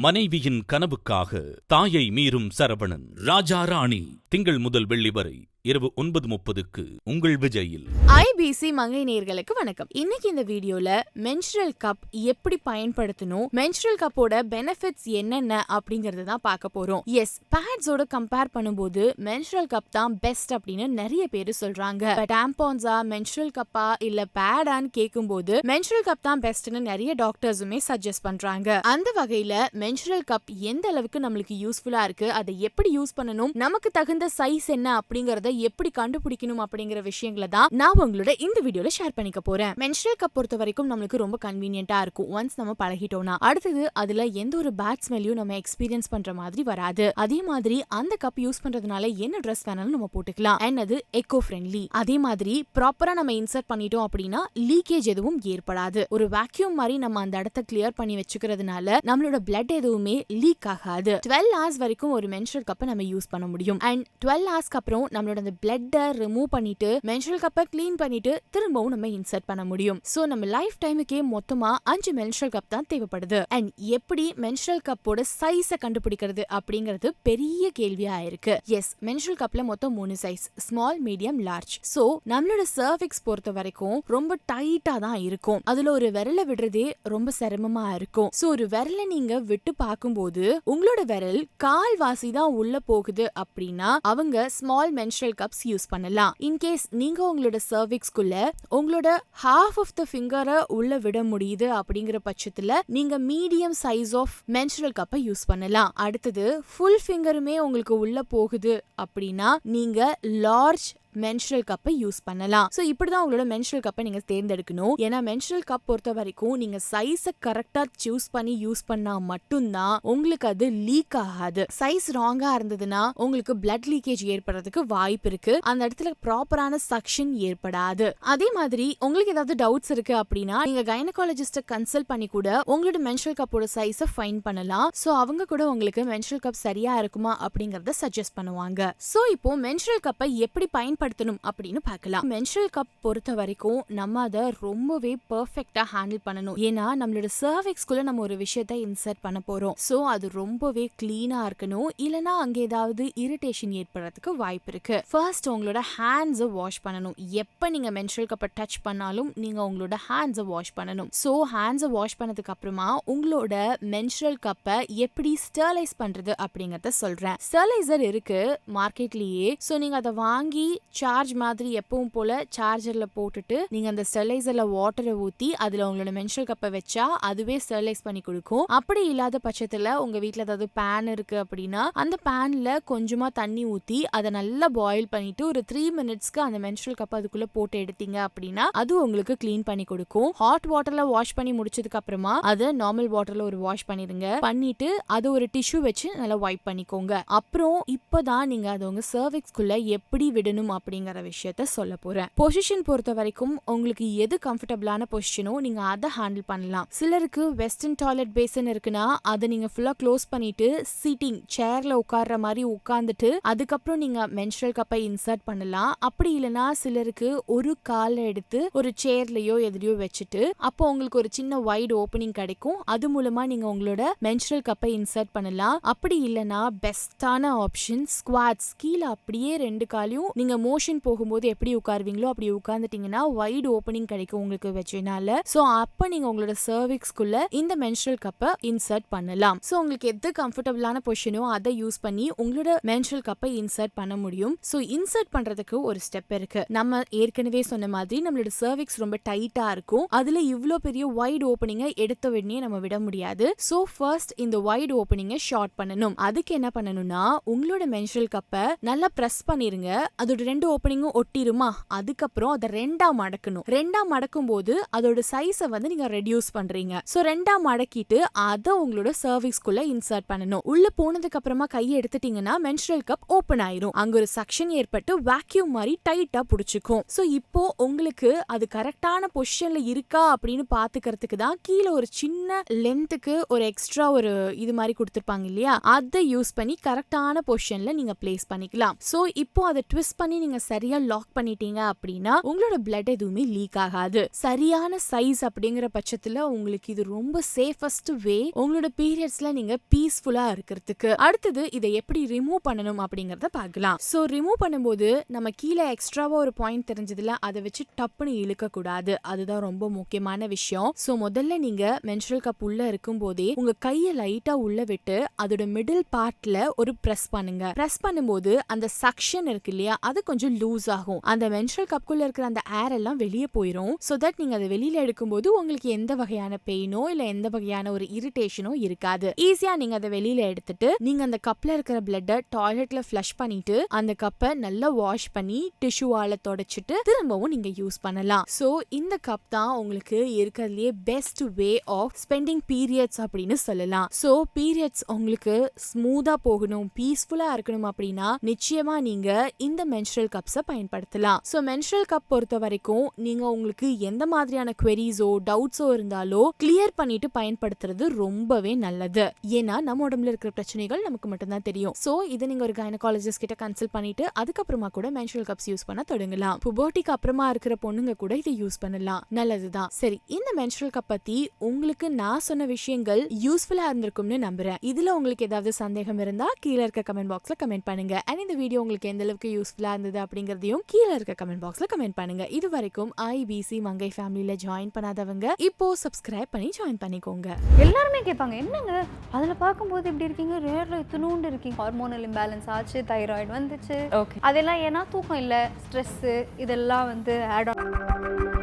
மனைவியின் கனவுக்காக தாயை மீறும் சரவணன். ராஜா ராணி திங்கள் முதல் வெள்ளி வரை இரவு 9:30க்கு உங்கள் விஜயில். IBC மங்கை நேயர்களுக்கு வணக்கம். இன்னைக்கு இந்த வீடியோல மென்ஸ்ட்ரல் கப் எப்படி பயன்படுத்தணும், மென்ஸ்ட்ரல் கப்போட பெனிஃபிட்ஸ் என்னென்ன அப்படிங்கறது தான் பார்க்க போறோம். எஸ், பேட்ஸோட கம்பேர் பண்ணும்போது மென்ஸ்ட்ரல் கப் தான் பெஸ்ட் அப்படின்னு நிறைய பேர் சொல்றாங்க. டாம்பன்ஸா மென்ஸ்ட்ரல் கப்பா இல்ல பேடான்னு கேட்கும்போது மென்ஸ்ட்ரல் கப் தான் பெஸ்ட்னு நிறைய டாக்டர்ஸுமே சஜஸ்ட் பண்றாங்க. அந்த வகையில மென்ஸ்ட்ரல் கப் எந்த அளவுக்கு நம்மளுக்கு யூஸ்ஃபுல்லா இருக்கு, அதை எப்படி யூஸ் பண்ணணும், நமக்கு தகுந்த சைஸ் என்ன அப்படிங்கறத எப்படி கண்டுபிடிக்கணும் அப்படிங்கிற விஷயங்களை தான் நான் உங்களோட இந்த வீடியோல ஷேர் பண்ணிக்க போறேன். மென்ஸ்ட்ரல் கப் பொறுத்த வரைக்கும் நம்மளுக்கு ரொம்ப கன்வீனியன்ட்டா இருக்கும். ஒன்ஸ் நம்ம பழகிட்டோம்னா அடுத்தது அதுல எந்த ஒரு பேட் ஸ்மெல்லையும் நம்ம எக்ஸ்பீரியன்ஸ் பண்ற மாதிரி வராது. அதே மாதிரி அந்த கப் யூஸ் பண்றதுனால என்ன ட்ரெஸ் வேணாலும் நம்ம போட்டுக்கலாம். அண்ட் அது எக்கோ ஃப்ரெண்ட்லி. அதே மாதிரி ப்ராப்பரா நம்ம இன்சர்ட் பண்ணிட்டோம் அப்படின்னா லீக்கேஜ் எதுவும் ஏற்படாது. ஒரு வேக்யூம் மாதிரி நம்ம அந்த இடத்த கிளியர் பண்ணி வச்சுக்கிறதுனால நம்மளோட பிளட் எதுவுமே லீக் ஆகாது. 12 hours வரைக்கும் ஒரு மென்ஸ்ட்ரல் கப்பை நம்ம யூஸ் பண்ண முடியும். அண்ட் 12 hours அப்புறம் நம்மளோட அந்த பிளட்டை ரிமூவ் பண்ணிட்டு மென்ஸ்ட்ரல் கப்பை கிளீன் பண்ணிட்டு திரும்பவும் நம்ம இன்சர்ட் பண்ண முடியும். சோ நம்ம லைஃப் டைமுக்கே மொத்தமா 5 மென்ஸ்ட்ரல் கப் தான் தேவைப்படுது. அண்ட் எப்படி மென்ஸ்ட்ரல் கப்போட சைஸை கண்டுபிடிக்கிறது அப்படிங்கிறது பெரிய கேள்வியா இருக்கு. எஸ், மென்ஸ்ட்ரல் கப்ல மொத்தம் 3 size: small, medium, large. So நம்மளோட சர்விக்ஸ் பொறுத்த வரைக்கும் ரொம்ப டைட்டா தான் இருக்கும். அதுல ஒரு விரலை விடுறதே ரொம்ப சிரமமா இருக்கும். சோ ஒரு விரலை நீங்க விட்டு பார்க்கும்போது உங்களோட விரல் கால்வாசி தான் உள்ள போகுது அப்படின்னா அவங்க ஸ்மால் மென்ஸ்ட்ரல் கப்ஸ் யூஸ் பண்ணலாம். இன்கேஸ் நீங்க உங்களோட சர்விக்ஸ்குள்ள உங்களோட half of the finger உள்ள விட முடியுது அப்படிங்கிற பட்சத்துல நீங்க மீடியம் சைஸ் ஆஃப் மென்ஸ்ட்ரல் கப்பை யூஸ் பண்ணலாம். அடுத்தது ஃபுல் ஃபிங்கருமே உங்களுக்கு உள்ள போகுது அப்படின்னா நீங்க லார்ஜ் மென்ஸ்ட்ரல் கப்பை யூஸ் பண்ணலாம். சோ இப்படிதான் உங்களோட மென்ஸ்ட்ரல் கப்பை நீங்க தேர்ந்தெடுக்கணும். ஏன்னா மென்ஸ்ட்ரல் கப் பொறுத்த வரைக்கும் நீங்க சைஸை கரெக்டா சூஸ் பண்ணி யூஸ் பண்ணா மட்டும்தான் உங்களுக்கு அது லீக் ஆகாது. சைஸ் ராங்கா இருந்ததுன்னா உங்களுக்கு பிளட் லீக்கேஜ் ஏற்படுறதுக்கு வாய்ப்பு இருக்கு. அந்த இடத்துல ப்ராப்பரான சக்ஷன் ஏற்படாது. அதே மாதிரி உங்களுக்கு ஏதாவது டவுட்ஸ் இருக்கு அப்படின்னா நீங்க கைனகாலஜிஸ்ட கன்சல்ட் பண்ணி கூட உங்களோட மென்ஸ்ட்ரல் கப்போட சைஸை ஃபைண்ட் பண்ணலாம். சோ அவங்க கூட உங்களுக்கு மென்ஸ்ட்ரல் கப் சரியா இருக்குமா அப்படிங்கறத சஜஸ்ட் பண்ணுவாங்க. சோ இப்போ மென்ஸ்ட்ரல் கப்பை எப்படி பயன்படுத்தணும் அப்படின்னு பார்க்கலாம். மென்ஸ்ட்ரல் கப் பொறுத்த வரைக்கும் நம்ம அதை ரொம்பவே பெர்ஃபெக்ட்டா ஹேண்டில் பண்ணணும். ஏன்னா நம்மளோட சர்விக்ஸ்குள்ள நம்ம ஒரு விஷயத்தை இன்சர்ட் பண்ண போறோம். சோ அது ரொம்பவே கிளீனா இருக்கணும். இல்லனா அங்க ஏதாவது இரிட்டேஷன் ஏற்படுறதுக்கு வாய்ப்பு இருக்கு. ஃபர்ஸ்ட் உங்களோட ஹேண்ட்ஸை வாஷ் பண்ணணும். எப்ப நீங்க மென்ஸ்ட்ரல் கப்பை டச் பண்ணாலும் நீங்க உங்களோட ஹேண்ட்ஸை வாஷ் பண்ணணும். சோ ஹேண்ட்ஸை வாஷ் பண்ணதுக்கு அப்புறமா உங்களோட மென்ஸ்ட்ரல் கப்பை எப்படி ஸ்டெர்லைஸ் பண்றது அப்படிங்கறத சொல்றேன். ஸ்டெர்லைசர் இருக்கு மார்க்கெட்லயே. சோ நீங்க அதை வாங்கி சார்ஜ் மாதிரி எப்பவும் போல சார்ஜர்ல போட்டுட்டு நீங்க அந்த ஸ்டெர்லைசர்ல வாட்டரை ஊத்தி அதுல உங்களோட மென்ஸ்ட்ரல் கப்பை வச்சா அதுவே ஸ்டெர்லைஸ் பண்ணி கொடுக்கும். அப்படி இல்லாத பட்சத்துல உங்க வீட்ல ஏதாவது பேன் இருக்கு அப்படின்னா அந்த பேன்ல கொஞ்சமா தண்ணி ஊத்தி அதை நல்லா பாயில் பண்ணிட்டு ஒரு 3 minutesக்கு அந்த மென்ஸ்ட்ரல் கப்பை அதுக்குள்ள போட்டு எடுத்தீங்க அப்படின்னா அது உங்களுக்கு கிளீன் பண்ணி கொடுக்கும். ஹாட் வாட்டர்ல வாஷ் பண்ணி முடிச்சதுக்கு அப்புறமா அதை நார்மல் வாட்டர்ல ஒரு வாஷ் பண்ணிருங்க. பண்ணிட்டு அதை ஒரு டிஷ்யூ வச்சு நல்லா வைப் பண்ணிக்கோங்க. அப்புறம் இப்பதான் நீங்க அதை உங்க சர்விக்ஸ்குள்ள எப்படி விடணும் அப்படிங்கிற விஷயத்த சொல்ல போறேன். பொசிஷன் பொறுத்த வரைக்கும் உங்களுக்கு எது கம்ஃபர்டபிளான பொசிஷனோ நீங்க அதை ஹேண்டில் பண்ணலாம். சிலருக்கு வெஸ்டர்ன் டாய்லெட் பேசன் இருக்குன்னா அதை நீங்க ஃபுல்லா க்ளோஸ் பண்ணிட்டு சீட்டிங் சேர்ல உட்கார்ற மாதிரி உட்கார்ந்துட்டு அதுக்கப்புறம் நீங்க மென்ஸ்ட்ரல் கப்பை இன்சர்ட் பண்ணலாம். அப்படி இல்லைன்னா சிலருக்கு ஒரு காலை எடுத்து ஒரு சேர்லயோ எதுலயோ வச்சுட்டு அப்போ உங்களுக்கு ஒரு சின்ன வைட் ஓப்பனிங் கிடைக்கும். அது மூலமா நீங்க உங்களோட மென்ஸ்ட்ரல் கப்பை இன்சர்ட் பண்ணலாம். அப்படி இல்லைன்னா பெஸ்டான ஆப்ஷன் ஸ்குவாட்ஸ். கீழே அப்படியே 2 காலையும் நீங்க மோஷன் போகும்போது எப்படி உட்காருவீங்களோ அப்படி உட்கார்ந்துட்டீங்கன்னா வைட் ஓப்பனிங் கிடைக்கும் உங்களுக்கு வச்சனால. சோ அப்ப நீங்க உங்களோட சர்விக்ஸ்குள்ள இந்த மென்ஸ்ட்ரல் கப்பை இன்சர்ட் பண்ணலாம். சோ உங்களுக்கு எது கம்ஃபர்டபிளான பொசிஷனோ அதை யூஸ் பண்ணி உங்களோட மென்ஸ்ட்ரல் கப்பை இன்சர்ட் பண்ண முடியும். சோ இன்சர்ட் பண்றதுக்கு ஒரு ஸ்டெப் இருக்கு. நம்ம ஏற்கனவே சொன்ன மாதிரி நம்மளோட சர்விக்ஸ் ரொம்ப டைட்டா இருக்கும். அதுல இவ்ளோ பெரிய வைட் ஓப்பனிங்கை எடுத்த உடனே நம்ம விட முடியாது. சோ ஃபர்ஸ்ட் இந்த வைட் ஓப்பனிங்கை ஷார்ட் பண்ணணும். அதுக்கு என்ன பண்ணணும்னா உங்களோட மென்ஸ்ட்ரல் கப்பை நல்லா பிரஸ் பண்ணிருங்க. அதோட 2 ஓப்பனிங்கும் ஒட்டிருமா, அதுக்கப்புறம் அதை 2ஆ மடக்கணும். 2ஆ மடக்கும் போது அதோட சைஸை வந்து நீங்க ரெடியூஸ் பண்றீங்க. சோ 2ஆ மடக்கிட்டு அதை உங்களோட சர்விக்ஸ்குள்ள இன்சர்ட் பண்ணணும். உள்ள போனதுக்கு அப்புறமா கையை எடுத்துட்டீங்கன்னா மென்ஸ்ட்ரல் கப் ஓபன் ஆயிரும். அங்க ஒரு சக்ஷன் ஏற்பட்டு வேக்யூம் மாதிரி டைட்டா புடிச்சுக்கும். சோ இப்போ உங்களுக்கு அது கரெக்டான பொசிஷன்ல இருக்கா அப்படின்னு பாத்துக்கிறதுக்கு தான் கீழே ஒரு சின்ன லென்த்துக்கு ஒரு எக்ஸ்ட்ரா ஒரு இது மாதிரி கொடுத்திருப்பாங்க இல்லையா, அதை யூஸ் பண்ணி கரெக்டான பொசிஷன்ல நீங்க பிளேஸ் பண்ணிக்கலாம். சோ இப்போ அதை ட்விஸ்ட் பண்ணி நீங்க சரியா லாக் பண்ணிட்டீங்க அப்படின்னா உங்களோட பிளட் எதுவுமே லீக் ஆகாது. சரியான சைஸ் அப்படிங்கிற பட்சத்துல உங்களுக்கு இது ரொம்ப சேஃபஸ்ட் வே உங்களோட பீரியட்ஸ்ல நீங்க பீஸ்ஃபுல்லா இருக்கிறதுக்கு. அடுத்தது இதை எப்படி ரிமூவ் பண்ணணும் அப்படிங்கறத பார்க்கலாம். சோ ரிமூவ் பண்ணும்போது நம்ம கீழே எக்ஸ்ட்ராவா ஒரு பாயிண்ட் தெரிஞ்சதுல அதை வச்சு டப்புன்னு இழுக்க கூடாது. அதுதான் ரொம்ப முக்கியமான விஷயம். சோ முதல்ல நீங்க மென்ஸ்ட்ரல் கப் உள்ள இருக்கும் போதே உங்க கையை லைட்டா உள்ள விட்டு அதோட மிடில் பார்ட்ல ஒரு பிரஸ் பண்ணுங்க. பிரஸ் பண்ணும்போது அந்த சக்ஷன் இருக்கு இல்லையா, அது கொஞ்சம் லூஸ் ஆகும். அந்த மென்ஸ்ட்ரல் கப்குள்ள இருக்கிற அந்த ஏர் எல்லாம் வெளியே போயிடும். சோ தட் நீங்க அதை வெளியில எடுக்கும்போது உங்களுக்கு எந்த வகையான பெயினோ இல்ல எந்த வகையான ஒரு இரிட்டேஷனோ இருக்காது. ஈஸியா நீங்க அதை வெளியில எடுத்துட்டு நீங்க அந்த கப்ல இருக்கிற பிளட்டை டாய்லெட்ல ஃப்ளஷ் பண்ணிட்டு அந்த கப்பை நல்லா வாஷ் பண்ணி டிஷ்யூவால தொடச்சிட்டு திரும்பவும் நீங்க யூஸ் பண்ணலாம். சோ இந்த கப் தான் உங்களுக்கு இருக்கிறதுலயே best way of spending periods அப்படின்னு சொல்லலாம். சோ பீரியட்ஸ் உங்களுக்கு ஸ்மூதா போகணும், பீஸ்ஃபுல்லா இருக்கணும் அப்படின்னா நிச்சயமா நீங்க இந்த மென்ஸ்ட்ரல் கப்ஸை பயன்படுத்தலாம். சோ மென்ஸ்ட்ரல் கப் பொறுத்த வரைக்கும் நீங்க உங்களுக்கு எந்த மாதிரியான குவெரிஸோ டவுட்ஸோ இருந்தாலோ கிளியர் பண்ணிட்டு பயன்படுத்துறது ரொம்பவே நல்லது. ஏன்னா நம்ம உடம்புல இருக்கிற பிரச்சனைகள் நமக்கு மட்டும்தான் தெரியும். சோ இதை நீங்க ஒரு கைனகாலஜிஸ்ட் கிட்ட கன்சல்ட் பண்ணிட்டு அதுக்கப்புறமா கூட மென்ஸ்ட்ரல் கப்ஸ் யூஸ் பண்ண தொடங்கலாம். புபர்ட்டிக்கு அப்புறமா இருக்கிற பொண்ணுங்க கூட இதை யூஸ் பண்ணலாம். நல்லதுதான். சரி, இந்த மென்ஸ்ட்ரல் கப் பத்தி உங்களுக்கு நான் சொன்ன விஷயங்கள் யூஸ்ஃபுல்லா இருந்திருக்கும்னு நம்புறேன். இதுல உங்களுக்கு ஏதாவது சந்தேகம் இருந்தா கீழே இருக்க கமெண்ட் பாக்ஸ்ல கமெண்ட் பண்ணுங்க. அண்ட் இந்த வீடியோ உங்களுக்கு எந்த அளவுக்கு யூஸ்ஃபுல்லா இருந்தது அப்படிங்கறதையும் கீழே இருக்க கமெண்ட் பாக்ஸ்ல கமெண்ட் பண்ணுங்க. இது வரைக்கும் IBC மங்கை ஃபேமிலில ஜாயின் பண்ணாதவங்க இப்போ சப்ஸ்கிரைப் பண்ணி ஜாயின் பண்ணிக்கோங்க. எல்லாருமே கேட்பாங்க, என்னங்க அதுல பார்க்கும்போது இப்படி இருக்கீங்க, ரேர்ல இத்தனூண்டு இருக்கீங்க. ஹார்மோனல் இம்பேலன்ஸ் ஆச்சு, தைராய்டு வந்துச்சு. அதெல்லாம் ஏன்னா தூக்கம் இல்லை, ஸ்ட்ரெஸ் இதெல்லாம் வந்து ஆட் ஆன்